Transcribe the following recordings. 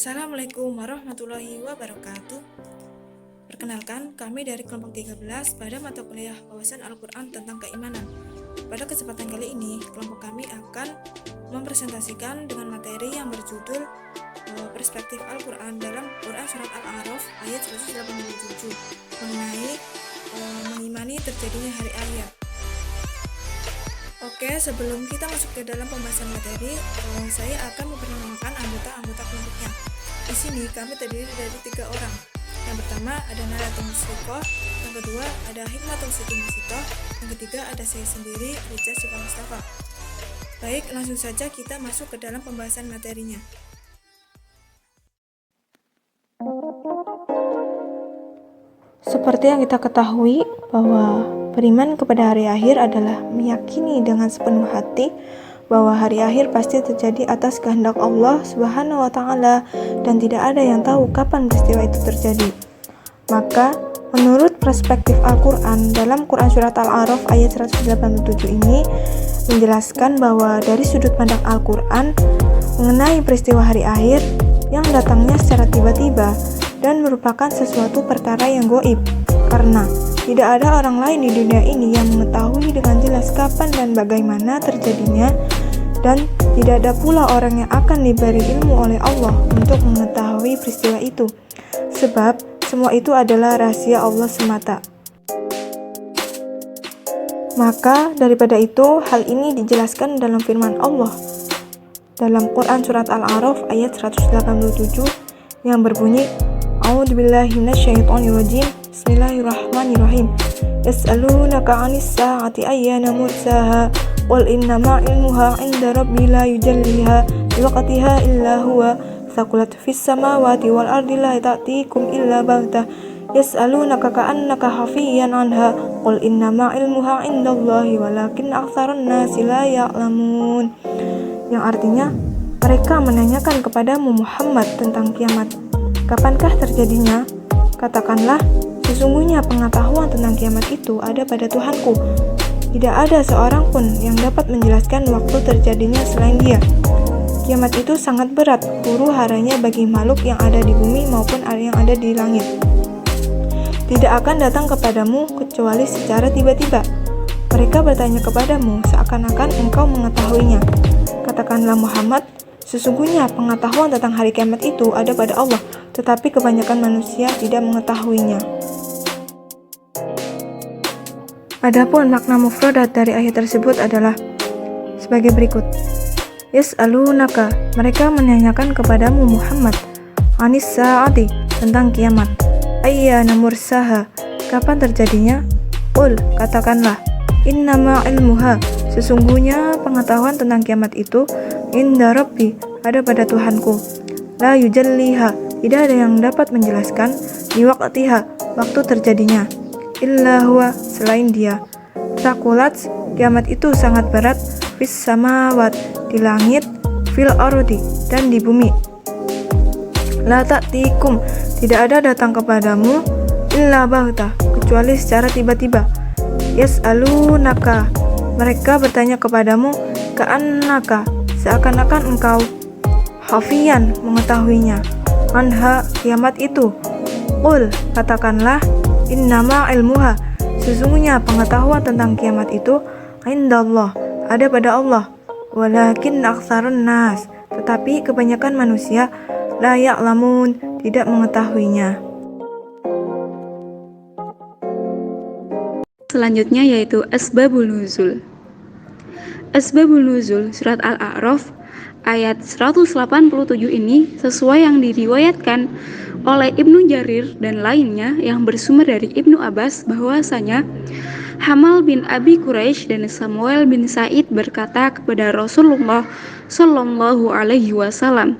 Assalamualaikum warahmatullahi wabarakatuh. Perkenalkan, kami dari kelompok 13 pada mata kuliah wawasan Al-Quran tentang keimanan. Pada kesempatan kali ini, kelompok kami akan mempresentasikan dengan materi yang berjudul Perspektif Al-Quran dalam Quran Surat Al-A'raf ayat 187 mengenai mengimani terjadinya hari akhir. Oke, sebelum kita masuk ke dalam pembahasan materi, saya akan memperkenalkan anggota-anggota kelompoknya. Di sini kami terdiri dari 3 orang. Yang pertama ada Naratul Musrikoh, yang kedua ada Hikmatul Siti Masitoh, yang ketiga ada saya sendiri, Richard Syifa Mustafa. Baik, langsung saja kita masuk ke dalam pembahasan materinya. Seperti yang kita ketahui bahwa beriman kepada hari akhir adalah meyakini dengan sepenuh hati bahwa hari akhir pasti terjadi atas kehendak Allah Subhanahu wa Ta'ala dan tidak ada yang tahu kapan peristiwa itu terjadi. Maka, menurut perspektif Al-Quran dalam Quran Surat Al-A'raf ayat 187 ini menjelaskan bahwa dari sudut pandang Al-Quran mengenai peristiwa hari akhir yang datangnya secara tiba-tiba dan merupakan sesuatu perkara yang gaib, karena tidak ada orang lain di dunia ini yang mengetahui dengan jelas kapan dan bagaimana terjadinya, dan tidak ada pula orang yang akan diberi ilmu oleh Allah untuk mengetahui peristiwa itu, sebab semua itu adalah rahasia Allah semata. Maka daripada itu, hal ini dijelaskan dalam firman Allah dalam Quran Surat Al-A'raf ayat 187 yang berbunyi, A'udzubillahi minasyaitonirrajim. Bismillahirrahmanirrahim. Yas'alunaka 'anis sa'ati ayyana mursaha qul innama 'ilmuha 'inda rabbi la yujalliha liwaqtiha illa huwa thaqulat fis samawati wal ardi la ta'tikum illa baghtah yas'alunaka ka'annaka hafiyyan 'anha qul innama 'ilmuha 'indallahi walakin aktsaran nasi la ya'lamun. Yang artinya, mereka menanyakan kepadamu Muhammad tentang kiamat. Kapankah terjadinya? Katakanlah, sesungguhnya pengetahuan tentang kiamat itu ada pada Tuhanku. Tidak ada seorang pun yang dapat menjelaskan waktu terjadinya selain Dia. Kiamat itu sangat berat, huru-haranya bagi makhluk yang ada di bumi maupun yang ada di langit. Tidak akan datang kepadamu kecuali secara tiba-tiba. Mereka bertanya kepadamu seakan-akan engkau mengetahuinya. Katakanlah Muhammad, sesungguhnya pengetahuan tentang hari kiamat itu ada pada Allah, tetapi kebanyakan manusia tidak mengetahuinya. Adapun makna mufradat dari ayat tersebut adalah sebagai berikut. Yas'alunaka, mereka menanyakan kepadamu Muhammad, anis sa'ati, tentang kiamat. Ayyana mursaha, kapan terjadinya? Qul, katakanlah, innama ilmuha, sesungguhnya pengetahuan tentang kiamat itu inda rabbi, ada pada Tuhanku. La yujalliha, tidak ada yang dapat menjelaskan di waqtiha, waktu terjadinya. Illa huwa, selain Dia. Thaqulat, kiamat itu sangat berat, fis samawat, di langit, fil ardi, dan di bumi. La ta'tikum, tidak ada datang kepadamu, illa baghtah, kecuali secara tiba-tiba. Yas'alunaka, mereka bertanya kepadamu, ka'annaka, seakan-akan engkau hafiyan, mengetahuinya, anha, kiamat itu. Qul, katakanlah, innama ilmuha, sesungguhnya pengetahuan tentang kiamat itu indallah, ada pada Allah, walakin aktsarun nas, tetapi kebanyakan manusia la ya'lamun, tidak mengetahuinya. Selanjutnya yaitu Asbabul Nuzul. Asbabul Nuzul Surat Al-A'raf ayat 187 ini sesuai yang diriwayatkan oleh Ibnu Jarir dan lainnya yang bersumber dari Ibnu Abbas bahwasanya Hamal bin Abi Quraisy dan Samuel bin Sa'id berkata kepada Rasulullah Shallallahu Alaihi Wasallam,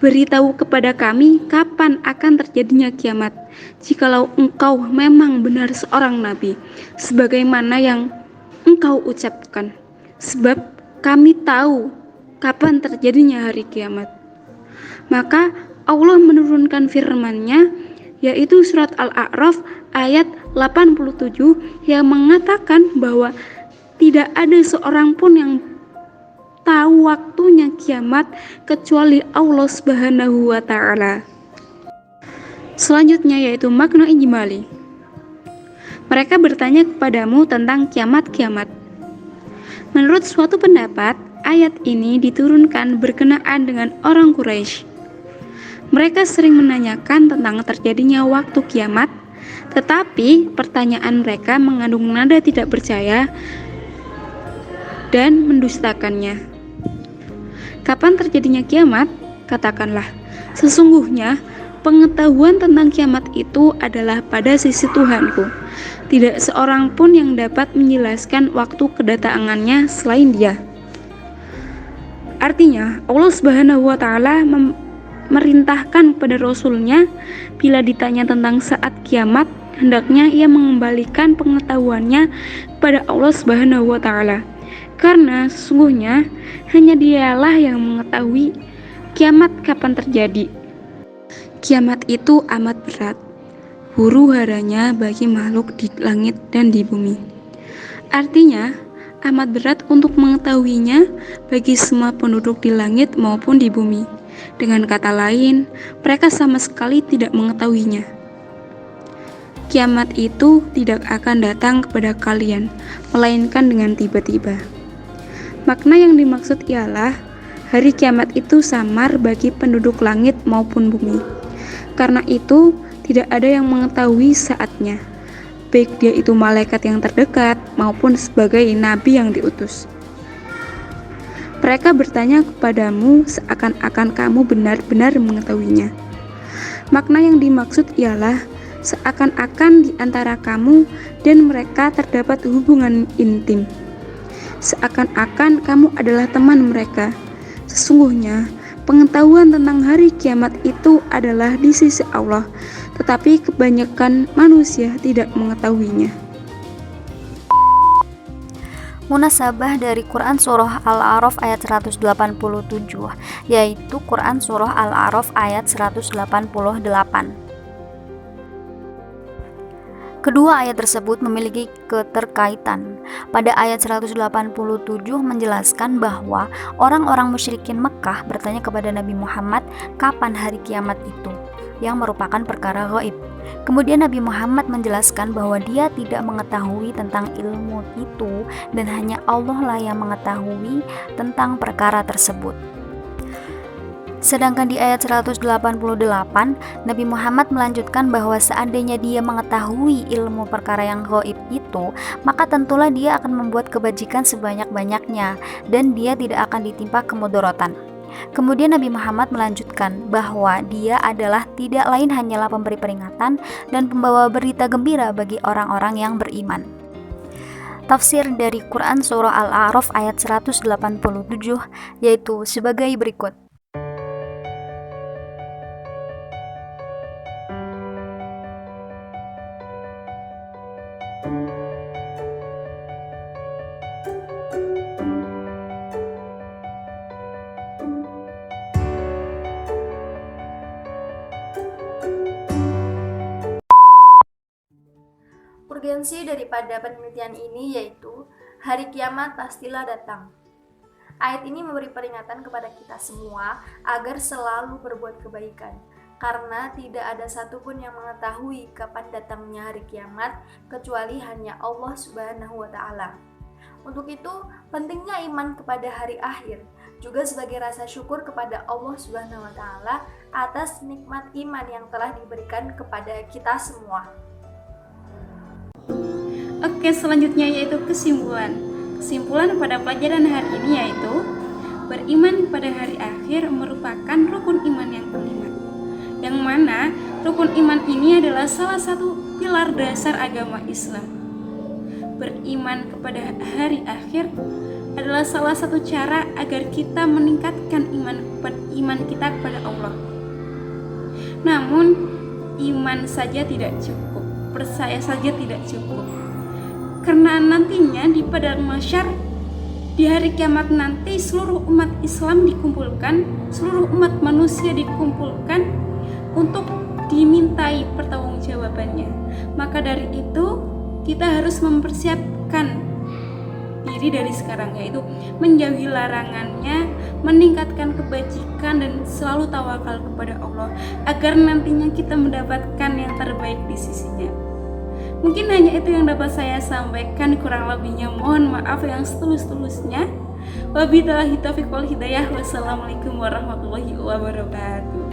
beritahu kepada kami kapan akan terjadinya kiamat, jikalau engkau memang benar seorang nabi, sebagaimana yang engkau ucapkan, sebab kami tahu kapan terjadinya hari kiamat. Maka Allah menurunkan firman-Nya, yaitu surat Al-A'raf ayat 87 yang mengatakan bahwa tidak ada seorang pun yang tahu waktunya kiamat kecuali Allah Subhanahu wa Ta'ala. Selanjutnya yaitu makna ijmali. Mereka bertanya kepadamu tentang kiamat-kiamat. Menurut suatu pendapat, ayat ini diturunkan berkenaan dengan orang Quraisy. Mereka sering menanyakan tentang terjadinya waktu kiamat, tetapi pertanyaan mereka mengandung nada tidak percaya dan mendustakannya. Kapan terjadinya kiamat? Katakanlah, sesungguhnya pengetahuan tentang kiamat itu adalah pada sisi Tuhanku. Tidak seorang pun yang dapat menjelaskan waktu kedatangannya selain Dia. Artinya, Allah Subhanahu wa Ta'ala merintahkan kepada Rasul-Nya bila ditanya tentang saat kiamat, hendaknya ia mengembalikan pengetahuannya kepada Allah Subhanahu wa Ta'ala. Karena sesungguhnya hanya Dialah yang mengetahui kiamat kapan terjadi. Kiamat itu amat berat, huru-haranya bagi makhluk di langit dan di bumi. Artinya, amat berat untuk mengetahuinya bagi semua penduduk di langit maupun di bumi. Dengan kata lain, mereka sama sekali tidak mengetahuinya. Kiamat itu tidak akan datang kepada kalian, melainkan dengan tiba-tiba. Makna yang dimaksud ialah hari kiamat itu samar bagi penduduk langit maupun bumi. Karena itu, tidak ada yang mengetahui saatnya, baik dia itu malaikat yang terdekat maupun sebagai nabi yang diutus. Mereka bertanya kepadamu seakan-akan kamu benar-benar mengetahuinya. Makna yang dimaksud ialah seakan-akan di antara kamu dan mereka terdapat hubungan intim. Seakan-akan kamu adalah teman mereka. Sesungguhnya, pengetahuan tentang hari kiamat itu adalah di sisi Allah, tetapi kebanyakan manusia tidak mengetahuinya. Munasabah dari Quran Surah Al-A'raf ayat 187, yaitu Quran Surah Al-A'raf ayat 188. Kedua ayat tersebut memiliki keterkaitan. Pada ayat 187 menjelaskan bahwa orang-orang musyrikin Mekah bertanya kepada Nabi Muhammad kapan hari kiamat itu, yang merupakan perkara gaib. Kemudian Nabi Muhammad menjelaskan bahwa dia tidak mengetahui tentang ilmu itu dan hanya Allah lah yang mengetahui tentang perkara tersebut. Sedangkan di ayat 188, Nabi Muhammad melanjutkan bahwa seandainya dia mengetahui ilmu perkara yang gaib itu, maka tentulah dia akan membuat kebajikan sebanyak-banyaknya dan dia tidak akan ditimpa kemudaratan. Kemudian Nabi Muhammad melanjutkan bahwa dia adalah tidak lain hanyalah pemberi peringatan dan pembawa berita gembira bagi orang-orang yang beriman. Tafsir dari Quran Surah Al-A'raf ayat 187 yaitu sebagai berikut. Urgensi daripada penelitian ini yaitu hari kiamat pastilah datang. Ayat ini memberi peringatan kepada kita semua agar selalu berbuat kebaikan, karena tidak ada satupun yang mengetahui kapan datangnya hari kiamat kecuali hanya Allah Subhanahu wa Ta'ala. Untuk itu, pentingnya iman kepada hari akhir, juga sebagai rasa syukur kepada Allah Subhanahu wa Ta'ala atas nikmat iman yang telah diberikan kepada kita semua. Oke, selanjutnya yaitu kesimpulan. Kesimpulan pada pelajaran hari ini yaitu beriman pada hari akhir merupakan rukun iman yang kelima, yang mana rukun iman ini adalah salah satu pilar dasar agama Islam. Beriman kepada hari akhir adalah salah satu cara agar kita meningkatkan iman kita kepada Allah. Namun, iman saja tidak cukup, percaya saja tidak cukup. Karena nantinya di padang mahsyar di hari kiamat nanti seluruh umat Islam dikumpulkan, seluruh umat manusia dikumpulkan untuk dimintai pertanggungjawabannya. Maka dari itu kita harus mempersiapkan diri dari sekarang, yaitu menjauhi larangannya, meningkatkan kebajikan dan selalu tawakal kepada Allah agar nantinya kita mendapatkan yang terbaik di sisinya. Mungkin hanya itu yang dapat saya sampaikan, kurang lebihnya mohon maaf yang setulus-tulusnya. Wabillahi taufiq wal hidayah. Wassalamualaikum warahmatullahi wabarakatuh.